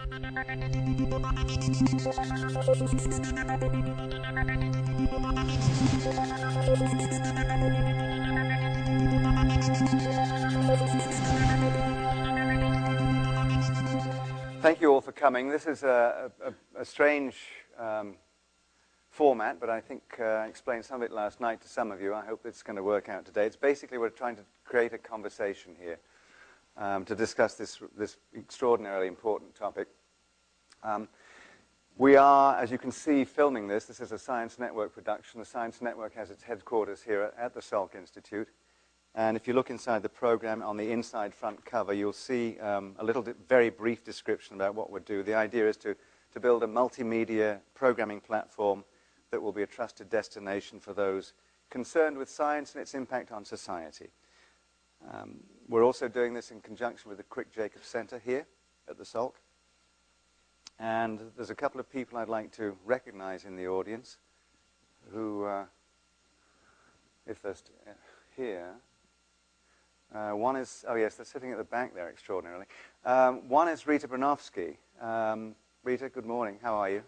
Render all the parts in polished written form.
Thank you all for coming. This is a strange format, but I think I explained some of it last night to some of you. I hope it's going to work out today. It's basically we're trying to create a conversation here to discuss this extraordinarily important topic. We are, as you can see, filming this. This is a Science Network production. The Science Network has its headquarters here at the Salk Institute. And if you look inside the program, on the inside front cover, you'll see a little very brief description about what we'll do. The idea is to build a multimedia programming platform that will be a trusted destination for those concerned with science and its impact on society. We're also doing this in conjunction with the Crick Jacobs Center here at the Salk. And there's a couple of people I'd like to recognize in the audience who, if they're here, one is, oh yes, they're sitting at the back there extraordinarily. One is Rita Bronowski. Rita, good morning. How are you?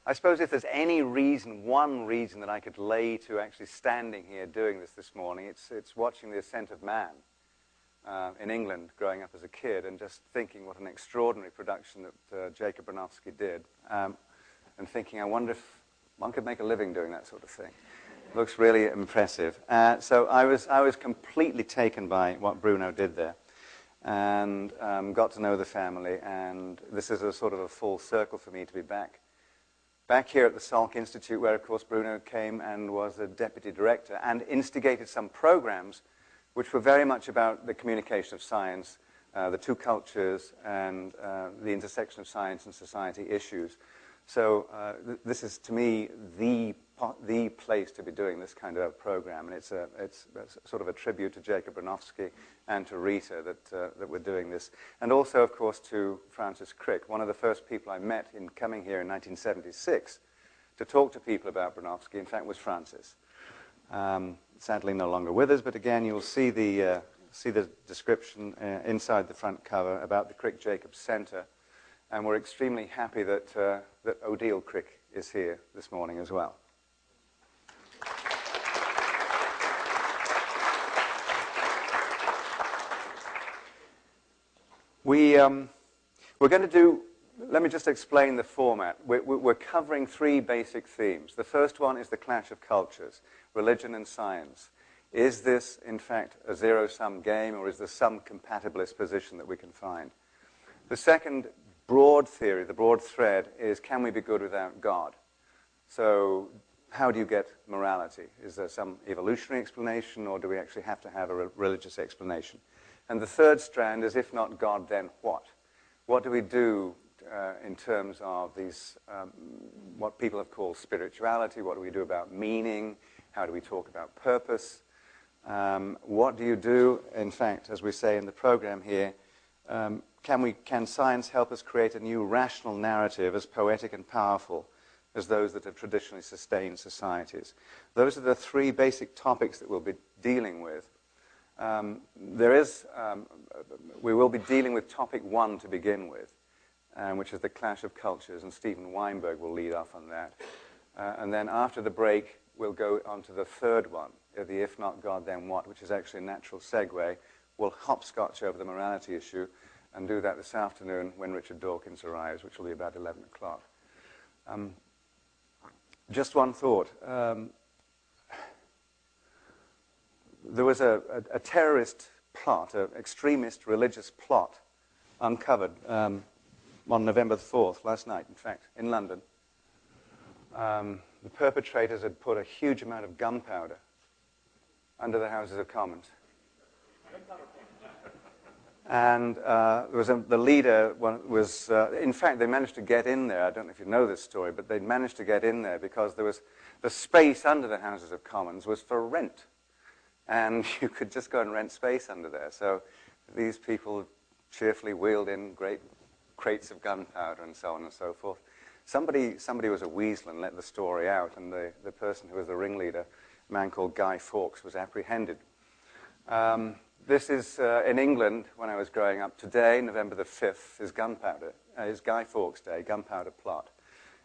I suppose if there's any reason, one reason that I could lay to actually standing here doing this morning, it's watching the ascent of man in England growing up as a kid and just thinking what an extraordinary production that Jacob Bronowski did. And thinking, I wonder if one could make a living doing that sort of thing. Looks really impressive. So I was completely taken by what Bruno did there, and got to know the family. And this is a sort of a full circle for me to be back here at the Salk Institute, where of course Bruno came and was a deputy director and instigated some programs which were very much about the communication of science, the two cultures, and the intersection of science and society issues. So this is, to me, the place to be doing this kind of program, and it's sort of a tribute to Jacob Bronowski and to Rita that we're doing this, and also, of course, to Francis Crick, one of the first people I met in coming here in 1976 to talk to people about Bronowski. In fact, was Francis. Sadly, no longer with us, but again, you'll see the description inside the front cover about the Crick Jacobs Center. And we're extremely happy that Odile Crick is here this morning as well. We're going to do, let me just explain the format. We're covering three basic themes. The first one is the clash of cultures, religion and science. Is this, in fact, a zero-sum game, or is there some compatibilist position that we can find? The second broad theory, the broad thread, is can we be good without God? So how do you get morality? Is there some evolutionary explanation, or do we actually have to have a religious explanation? And the third strand is, if not God, then what? What do we do in terms of these, what people have called spirituality? What do we do about meaning? How do we talk about purpose? What do you do, in fact, as we say in the program here, can science help us create a new rational narrative as poetic and powerful as those that have traditionally sustained societies? Those are the three basic topics that we'll be dealing with. We will be dealing with topic one to begin with, which is the clash of cultures, and Steven Weinberg will lead off on that. And then after the break, we'll go on to the third one, the if not God, then what, which is actually a natural segue. We'll hopscotch over the morality issue and do that this afternoon when Richard Dawkins arrives, which will be about 11 o'clock. Just one thought. There was a terrorist plot, an extremist religious plot, uncovered on November the 4th, last night, in fact, in London. The perpetrators had put a huge amount of gunpowder under the Houses of Commons. And the leader was, in fact, they managed to get in there. I don't know if you know this story, but they managed to get in there because there was the space under the Houses of Commons was for rent. And you could just go and rent space under there. So these people cheerfully wheeled in great crates of gunpowder and so on and so forth. Somebody was a weasel and let the story out, and the person who was the ringleader, a man called Guy Fawkes, was apprehended. This is in England when I was growing up. Today, November the 5th, is is Guy Fawkes Day, Gunpowder Plot,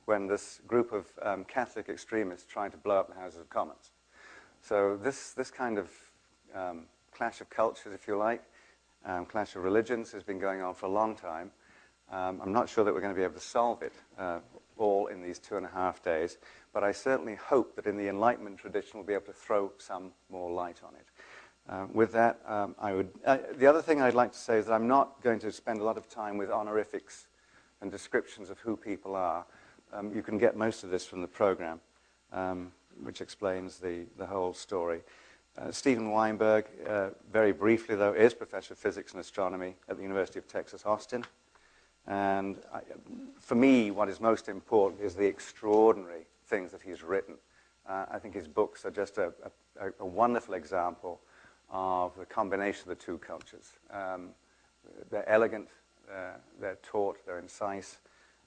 when this group of Catholic extremists tried to blow up the Houses of Commons. So this kind of clash of cultures, if you like, clash of religions has been going on for a long time. I'm not sure that we're going to be able to solve it all in these 2.5 days, but I certainly hope that in the Enlightenment tradition we'll be able to throw some more light on it. With that, the other thing I'd like to say is that I'm not going to spend a lot of time with honorifics and descriptions of who people are. You can get most of this from the program, which explains the whole story. Steven Weinberg, very briefly though, is Professor of Physics and Astronomy at the University of Texas, Austin. And for me, what is most important is the extraordinary things that he's written. I think his books are just a wonderful example of the combination of the two cultures. They're elegant, they're taut, they're incisive,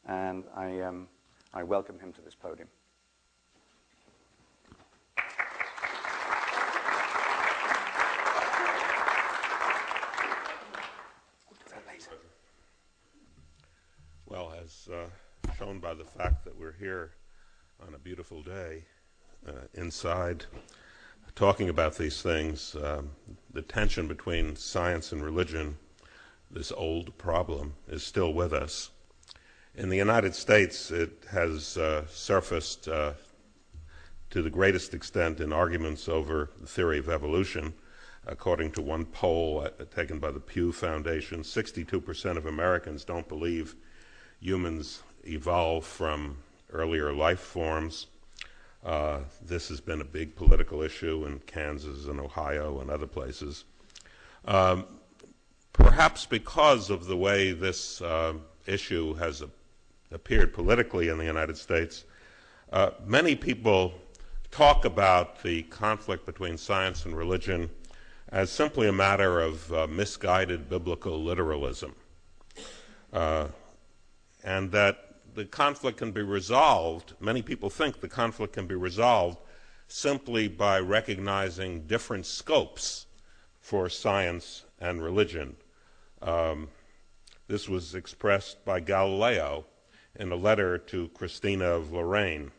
and I welcome him to this podium. Well, as shown by the fact that we're here on a beautiful day inside talking about these things, the tension between science and religion, this old problem, is still with us. In the United States, it has surfaced to the greatest extent in arguments over the theory of evolution. According to one poll taken by the Pew Foundation, 62% of Americans don't believe humans evolved from earlier life forms. This has been a big political issue in Kansas and Ohio and other places. Perhaps because of the way this issue has appeared politically in the United States, many people talk about the conflict between science and religion as simply a matter of misguided biblical literalism. And that the conflict can be resolved, many people think the conflict can be resolved simply by recognizing different scopes for science and religion. This was expressed by Galileo in a letter to Christina of Lorraine.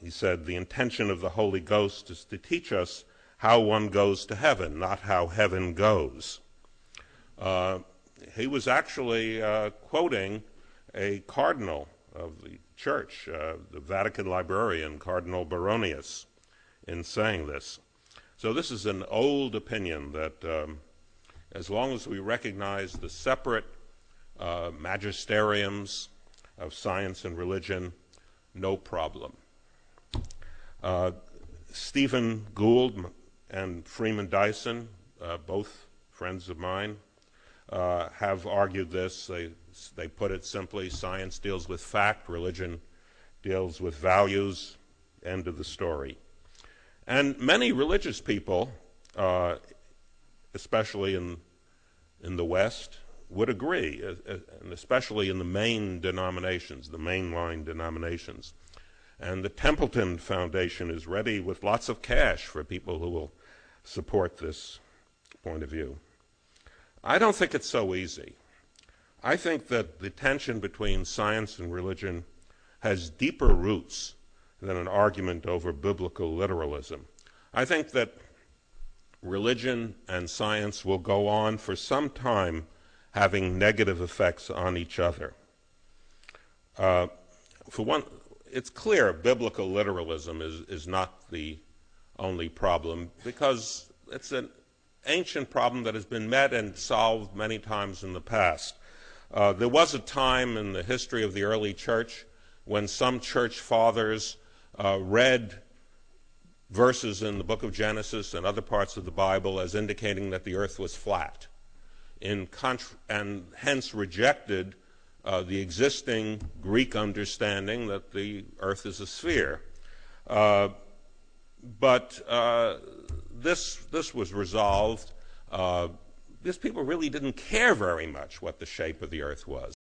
He said, "The intention of the Holy Ghost is to teach us how one goes to heaven, not how heaven goes." He was actually quoting a cardinal of the church, the Vatican librarian, Cardinal Baronius, in saying this. So this is an old opinion that as long as we recognize the separate magisteriums of science and religion, no problem. Stephen Gould and Freeman Dyson, both friends of mine, have argued this. They put it simply, science deals with fact, religion deals with values, end of the story. And many religious people, especially in the West, would agree, and especially in the main denominations, the mainline denominations. And the Templeton Foundation is ready with lots of cash for people who will support this point of view. I don't think it's so easy. I think that the tension between science and religion has deeper roots than an argument over biblical literalism. I think that religion and science will go on for some time having negative effects on each other. For one, it's clear biblical literalism is not the only problem, because it's an ancient problem that has been met and solved many times in the past. There was a time in the history of the early church when some church fathers read verses in the book of Genesis and other parts of the Bible as indicating that the earth was flat, and hence rejected the existing Greek understanding that the earth is a sphere. But this was resolved. These people really didn't care very much what the shape of the earth was.